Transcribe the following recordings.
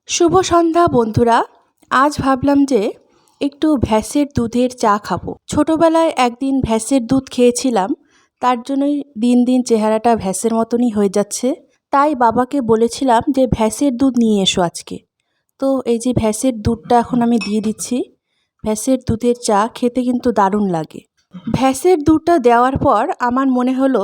শুভ সন্ধ্যা বন্ধুরা। আজ ভাবলাম যে একটু ভ্যাসের দুধের চা খাবো। ছোটবেলায় একদিন ভ্যাসের দুধ খেয়েছিলাম, তার জন্যই দিন দিন চেহারাটা ভ্যাসের মতনই হয়ে যাচ্ছে। তাই বাবাকে বলেছিলাম যে ভ্যাসের দুধ নিয়ে এসো আজকে। তো এই যে ভ্যাসের দুধটা এখন আমি দিয়ে দিচ্ছি। ভ্যাসের দুধের চা খেতে কিন্তু দারুণ লাগে। ভ্যাসের দুধটা দেওয়ার পর আমার মনে হলো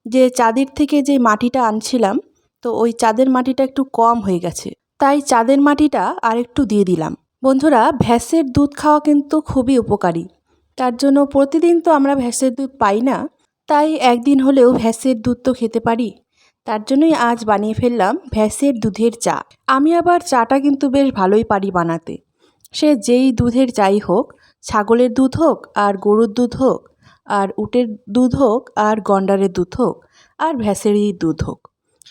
যে চাঁদের থেকে যে মাটিটা আনছিলাম, তো ওই চাঁদের মাটিটা একটু কম হয়ে গেছে, তাই চাঁদের মাটিটা আরেকটু দিয়ে দিলাম। বন্ধুরা, ভ্যাসের দুধ খাওয়া কিন্তু খুবই উপকারী। তার জন্য প্রতিদিন তো আমরা ভ্যাসের দুধ পাই না, তাই একদিন হলেও ভ্যাসের দুধ তো খেতে পারি। তার জন্যই আজ বানিয়ে ফেললাম ভ্যাসের দুধের চা। আমি আবার চাটা কিন্তু বেশ ভালোই পারি বানাতে। সে যেই দুধের চাই হোক, ছাগলের দুধ হোক আর গরুর দুধ হোক, আর উটের দুধ হোক আর গন্ডারের দুধ হোক, আর ভ্যাসেরই দুধ হোক,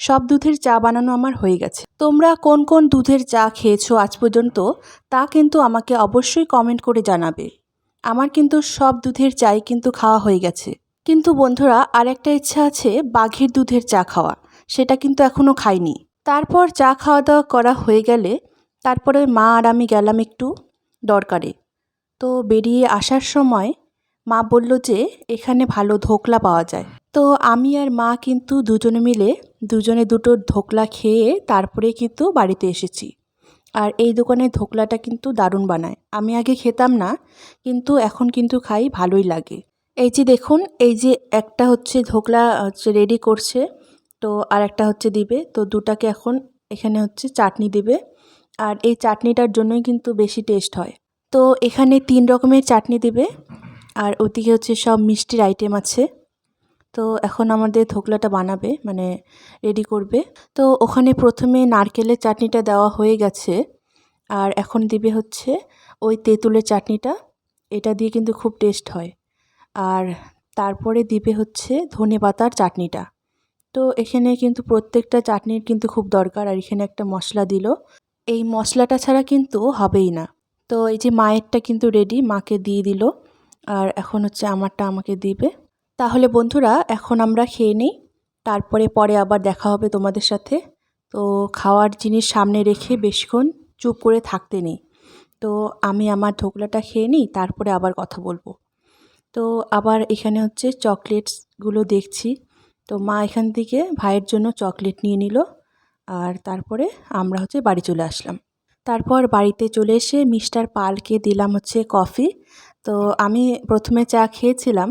সব দুধের চা বানানো আমার হয়ে গেছে। তোমরা কোন কোন দুধের চা খেয়েছো আজ পর্যন্ত, তা কিন্তু আমাকে অবশ্যই কমেন্ট করে জানাবে। আমার কিন্তু সব দুধের চাই কিন্তু খাওয়া হয়ে গেছে। কিন্তু বন্ধুরা, আরেকটা ইচ্ছা আছে বাঘের দুধের চা খাওয়া, সেটা কিন্তু এখনও খাইনি। তারপর চা খাওয়া দাওয়া করা হয়ে গেলে তারপরে মা আর আমি গেলাম একটু দরকারে। তো বেরিয়ে আসার সময় মা বলল যে এখানে ভালো ধোকলা পাওয়া যায়। তো আমি আর মা কিন্তু দুজনে মিলে দুজনে দুটো ধোকলা খেয়ে তারপরে কিন্তু বাড়িতে এসেছি। আর এই দোকানের ধোকলাটা কিন্তু দারুণ বানায়। আমি আগে খেতাম না, কিন্তু এখন কিন্তু খাই, ভালোই লাগে। এই যে দেখুন, এই যে একটা হচ্ছে ধোকলা রেডি করছে, তো আর একটা হচ্ছে দিবে। তো দুটাকে এখন এখানে হচ্ছে চাটনি দিবে, আর এই চাটনিটার জন্যই কিন্তু বেশি টেস্ট হয়। তো এখানে 3 রকমের চাটনি দিবে, আর ওদিকে হচ্ছে সব মিষ্টির আইটেম আছে। তো এখন আমাদের ধোকলাটা বানাবে, মানে রেডি করবে। তো ওখানে প্রথমে নারকেলের চাটনিটা দেওয়া হয়ে গেছে, আর এখন দিবে হচ্ছে ওই তেঁতুলের চাটনিটা। এটা দিয়ে কিন্তু খুব টেস্ট হয়। আর তারপরে দিবে হচ্ছে ধনেপাতার চাটনিটা। তো এখানে কিন্তু প্রত্যেকটা চাটনির কিন্তু খুব দরকার। আর এখানে একটা মশলা দিল, এই মশলাটা ছাড়া কিন্তু হবেই না। তো এই যে মায়েরটা কিন্তু রেডি, মাকে দিয়ে দিল, আর এখন হচ্ছে আমারটা আমাকে দিবে। তাহলে বন্ধুরা, এখন আমরা খেয়ে নিই, তারপরে পরে আবার দেখা হবে তোমাদের সাথে। তো খাওয়ার জিনিস সামনে রেখে বেশিক্ষণ চুপ করে থাকতে নেই। তো আমি আমার ধোকলাটা খেয়ে নিই, তারপরে আবার কথা বলবো। তো আবার এখানে হচ্ছে চকলেটসগুলো দেখছি। তো মা এখান থেকে ভাইয়ের জন্য চকলেট নিয়ে নিল, আর তারপরে আমরা হচ্ছে বাড়ি চলে আসলাম। তারপর বাড়িতে চলে এসে মিস্টার পালকে দিলাম হচ্ছে কফি। তো আমি প্রথমে চা খেয়েছিলাম,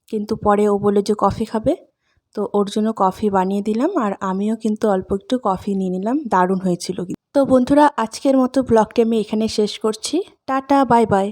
কিন্তু পরে ও বলে যে কফি খাবে, তো ওর জন্য কফি বানিয়ে দিলাম, আর আমিও কিন্তু অল্প একটু কফি নিয়ে নিলাম। দারুণ হয়েছিল। তো বন্ধুরা, আজকের মতো ব্লগটি আমি এখানে শেষ করছি। Tata, bye bye.